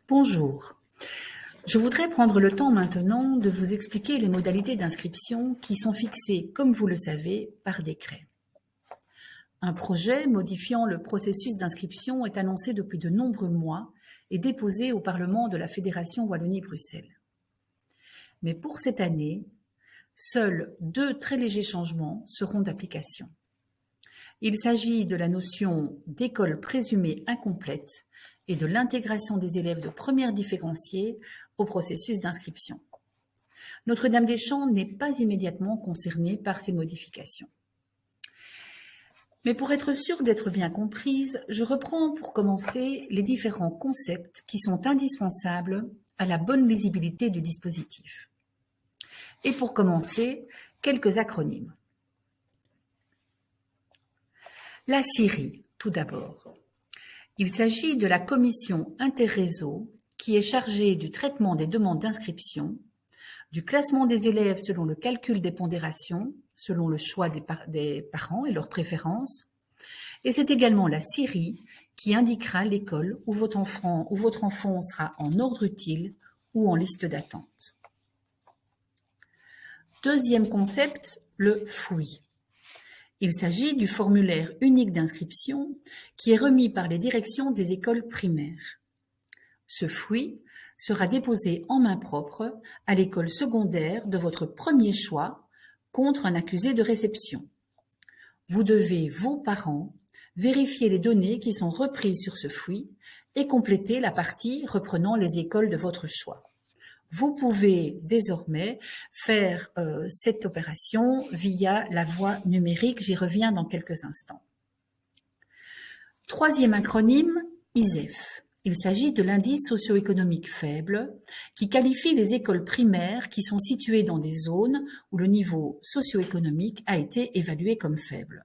Bonjour. Je voudrais prendre le temps maintenant de vous expliquer les modalités d'inscription qui sont fixées, comme vous le savez, par décret. Un projet modifiant le processus d'inscription est annoncé depuis de nombreux mois et déposé au Parlement de la Fédération Wallonie-Bruxelles. Mais pour cette année, seuls 2 très légers changements seront d'application. Il s'agit de la notion d'école présumée incomplète et de l'intégration des élèves de première différenciée au processus d'inscription. Notre-Dame-des-Champs n'est pas immédiatement concernée par ces modifications. Mais pour être sûre d'être bien comprise, je reprends pour commencer les différents concepts qui sont indispensables à la bonne lisibilité du dispositif. Et pour commencer, quelques acronymes. La CIRI, tout d'abord. Il s'agit de la commission interréseau qui est chargée du traitement des demandes d'inscription, du classement des élèves selon le calcul des pondérations, selon le choix des parents et leurs préférences. Et c'est également la CIRI qui indiquera l'école où votre enfant sera en ordre utile ou en liste d'attente. Deuxième concept, le FOUI. Il s'agit du formulaire unique d'inscription qui est remis par les directions des écoles primaires. Ce FOUI sera déposé en main propre à l'école secondaire de votre premier choix contre un accusé de réception. Vous devez, vos parents, vérifier les données qui sont reprises sur ce FOUI et compléter la partie reprenant les écoles de votre choix. Vous pouvez désormais faire cette opération via la voie numérique. J'y reviens dans quelques instants. Troisième acronyme, ISEF. Il s'agit de l'indice socio-économique faible qui qualifie les écoles primaires qui sont situées dans des zones où le niveau socio-économique a été évalué comme faible.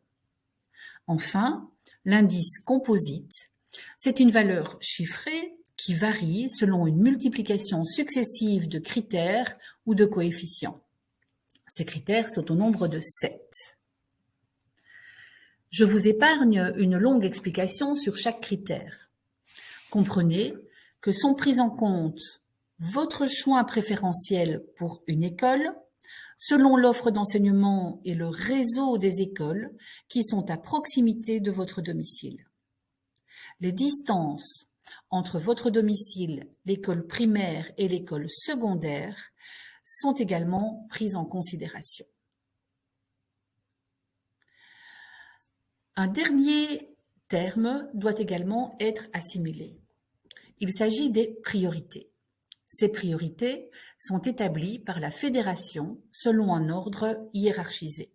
Enfin, l'indice composite, c'est une valeur chiffrée qui varie selon une multiplication successive de critères ou de coefficients. Ces critères sont au nombre de 7. Je vous épargne une longue explication sur chaque critère. Comprenez que sont pris en compte votre choix préférentiel pour une école, selon l'offre d'enseignement et le réseau des écoles qui sont à proximité de votre domicile. Les distances entre votre domicile, l'école primaire et l'école secondaire sont également prises en considération. Un dernier terme doit également être assimilé. Il s'agit des priorités. Ces priorités sont établies par la fédération selon un ordre hiérarchisé.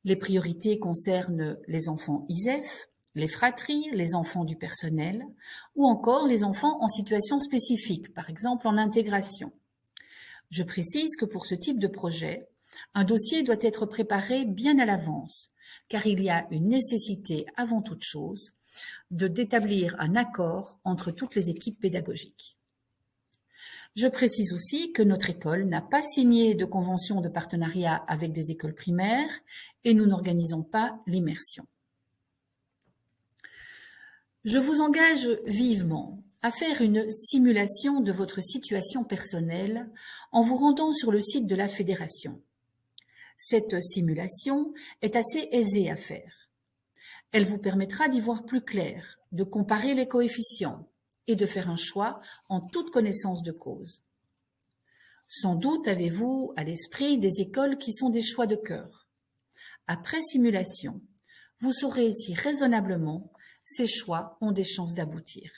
Les priorités concernent les enfants ISEF, les fratries, les enfants du personnel ou encore les enfants en situation spécifique, par exemple en intégration. Je précise que pour ce type de projet, un dossier doit être préparé bien à l'avance, car il y a une nécessité avant toute chose d'établir un accord entre toutes les équipes pédagogiques. Je précise aussi que notre école n'a pas signé de convention de partenariat avec des écoles primaires et nous n'organisons pas l'immersion. Je vous engage vivement à faire une simulation de votre situation personnelle en vous rendant sur le site de la Fédération. Cette simulation est assez aisée à faire. Elle vous permettra d'y voir plus clair, de comparer les coefficients et de faire un choix en toute connaissance de cause. Sans doute avez-vous à l'esprit des écoles qui sont des choix de cœur. Après simulation, vous saurez si raisonnablement ces choix ont des chances d'aboutir.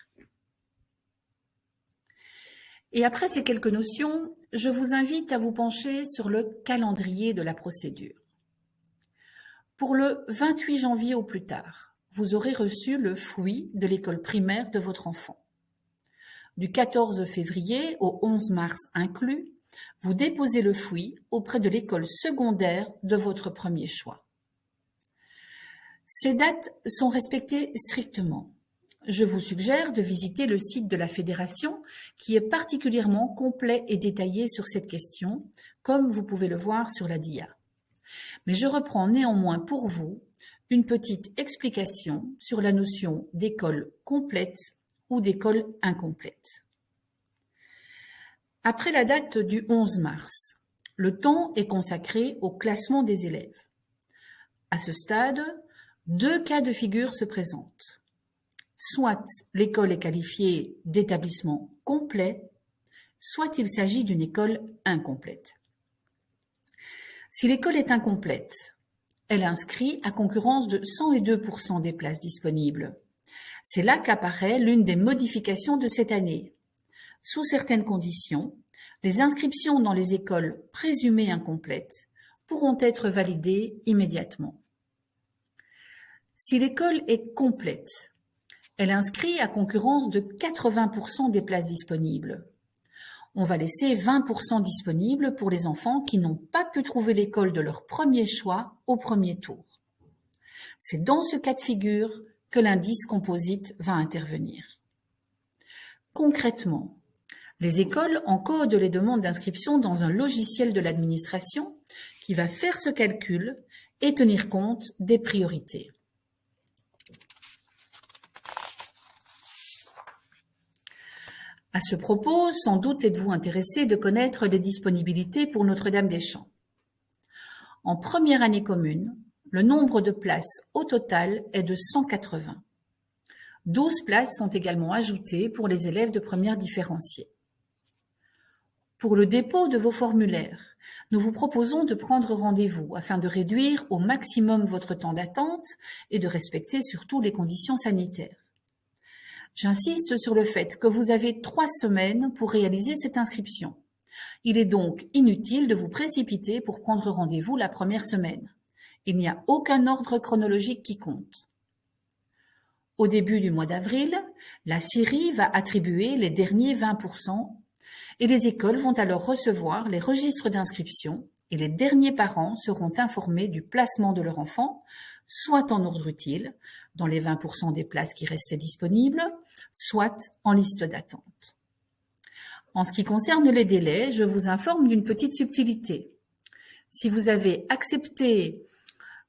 Et après ces quelques notions, je vous invite à vous pencher sur le calendrier de la procédure. Pour le 28 janvier au plus tard, vous aurez reçu le FOUI de l'école primaire de votre enfant. Du 14 février au 11 mars inclus, vous déposez le FOUI auprès de l'école secondaire de votre premier choix. Ces dates sont respectées strictement. Je vous suggère de visiter le site de la Fédération qui est particulièrement complet et détaillé sur cette question, comme vous pouvez le voir sur la DIA. Mais je reprends néanmoins pour vous une petite explication sur la notion d'école complète ou d'écoles incomplètes. Après la date du 11 mars, le temps est consacré au classement des élèves. À ce stade, 2 cas de figure se présentent. Soit l'école est qualifiée d'établissement complet, soit il s'agit d'une école incomplète. Si l'école est incomplète, elle inscrit à concurrence de 102% des places disponibles. C'est là qu'apparaît l'une des modifications de cette année. Sous certaines conditions, les inscriptions dans les écoles présumées incomplètes pourront être validées immédiatement. Si l'école est complète, elle inscrit à concurrence de 80% des places disponibles. On va laisser 20% disponibles pour les enfants qui n'ont pas pu trouver l'école de leur premier choix au premier tour. C'est dans ce cas de figure que l'indice composite va intervenir. Concrètement, les écoles encodent les demandes d'inscription dans un logiciel de l'administration qui va faire ce calcul et tenir compte des priorités. À ce propos, sans doute êtes-vous intéressé de connaître les disponibilités pour Notre-Dame-des-Champs. En première année commune, le nombre de places au total est de 180. 12 places sont également ajoutées pour les élèves de première différenciée. Pour le dépôt de vos formulaires, nous vous proposons de prendre rendez-vous afin de réduire au maximum votre temps d'attente et de respecter surtout les conditions sanitaires. J'insiste sur le fait que vous avez 3 semaines pour réaliser cette inscription. Il est donc inutile de vous précipiter pour prendre rendez-vous la première semaine. Il n'y a aucun ordre chronologique qui compte. Au début du mois d'avril, la CIRI va attribuer les derniers 20% et les écoles vont alors recevoir les registres d'inscription et les derniers parents seront informés du placement de leur enfant, soit en ordre utile, dans les 20% des places qui restaient disponibles, soit en liste d'attente. En ce qui concerne les délais, je vous informe d'une petite subtilité. Si vous avez accepté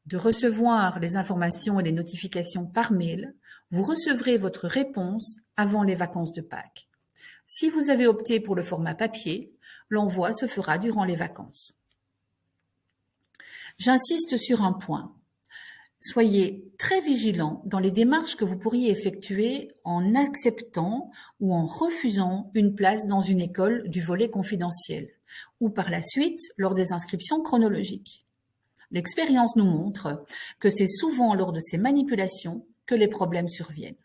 de recevoir les informations et les notifications par mail, vous recevrez votre réponse avant les vacances de Pâques. Si vous avez opté pour le format papier, l'envoi se fera durant les vacances. J'insiste sur un point. Soyez très vigilants dans les démarches que vous pourriez effectuer en acceptant ou en refusant une place dans une école du volet confidentiel ou par la suite lors des inscriptions chronologiques. L'expérience nous montre que c'est souvent lors de ces manipulations que les problèmes surviennent.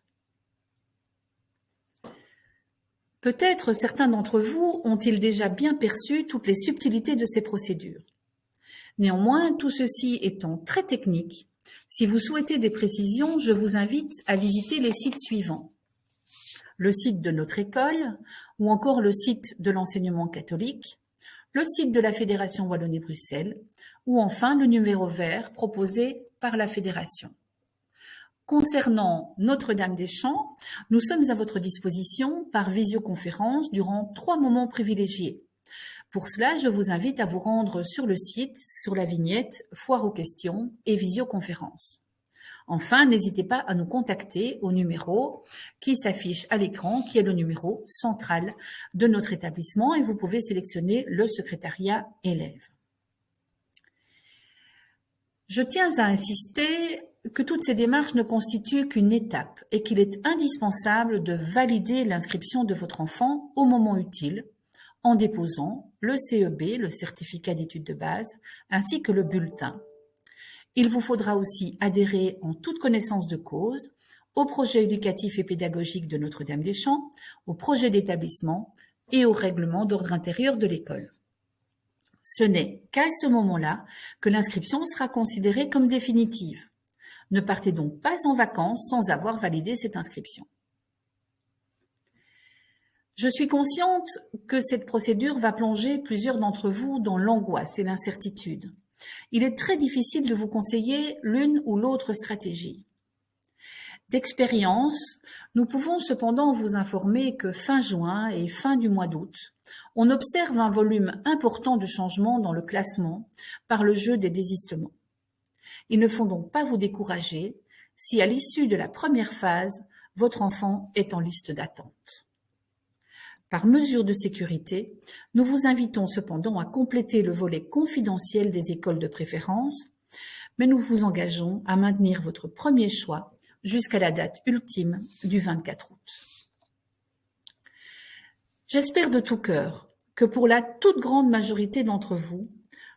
Peut-être certains d'entre vous ont-ils déjà bien perçu toutes les subtilités de ces procédures. Néanmoins, tout ceci étant très technique, si vous souhaitez des précisions, je vous invite à visiter les sites suivants. Le site de notre école ou encore le site de l'enseignement catholique, le site de la Fédération Wallonie-Bruxelles ou enfin le numéro vert proposé par la Fédération. Concernant Notre-Dame-des-Champs, nous sommes à votre disposition par visioconférence durant 3 moments privilégiés. Pour cela, je vous invite à vous rendre sur le site, sur la vignette « Foire aux questions » et visioconférence. Enfin, n'hésitez pas à nous contacter au numéro qui s'affiche à l'écran, qui est le numéro central de notre établissement et vous pouvez sélectionner le secrétariat élève. Je tiens à insister que toutes ces démarches ne constituent qu'une étape et qu'il est indispensable de valider l'inscription de votre enfant au moment utile en déposant le CEB, le certificat d'études de base, ainsi que le bulletin. Il vous faudra aussi adhérer en toute connaissance de cause au projet éducatif et pédagogique de Notre-Dame-des-Champs, au projet d'établissement et au règlement d'ordre intérieur de l'école. Ce n'est qu'à ce moment-là que l'inscription sera considérée comme définitive. Ne partez donc pas en vacances sans avoir validé cette inscription. Je suis consciente que cette procédure va plonger plusieurs d'entre vous dans l'angoisse et l'incertitude. Il est très difficile de vous conseiller l'une ou l'autre stratégie. D'expérience, nous pouvons cependant vous informer que fin juin et fin du mois d'août, on observe un volume important de changements dans le classement par le jeu des désistements. Il ne faut donc pas vous décourager si à l'issue de la première phase, votre enfant est en liste d'attente. Par mesure de sécurité, nous vous invitons cependant à compléter le volet confidentiel des écoles de préférence, mais nous vous engageons à maintenir votre premier choix jusqu'à la date ultime du 24 août. J'espère de tout cœur que pour la toute grande majorité d'entre vous,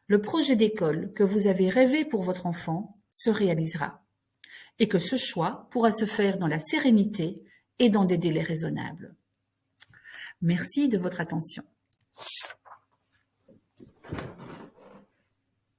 le projet d'école que vous avez rêvé pour votre enfant se réalisera et que ce choix pourra se faire dans la sérénité et dans des délais raisonnables. Merci de votre attention.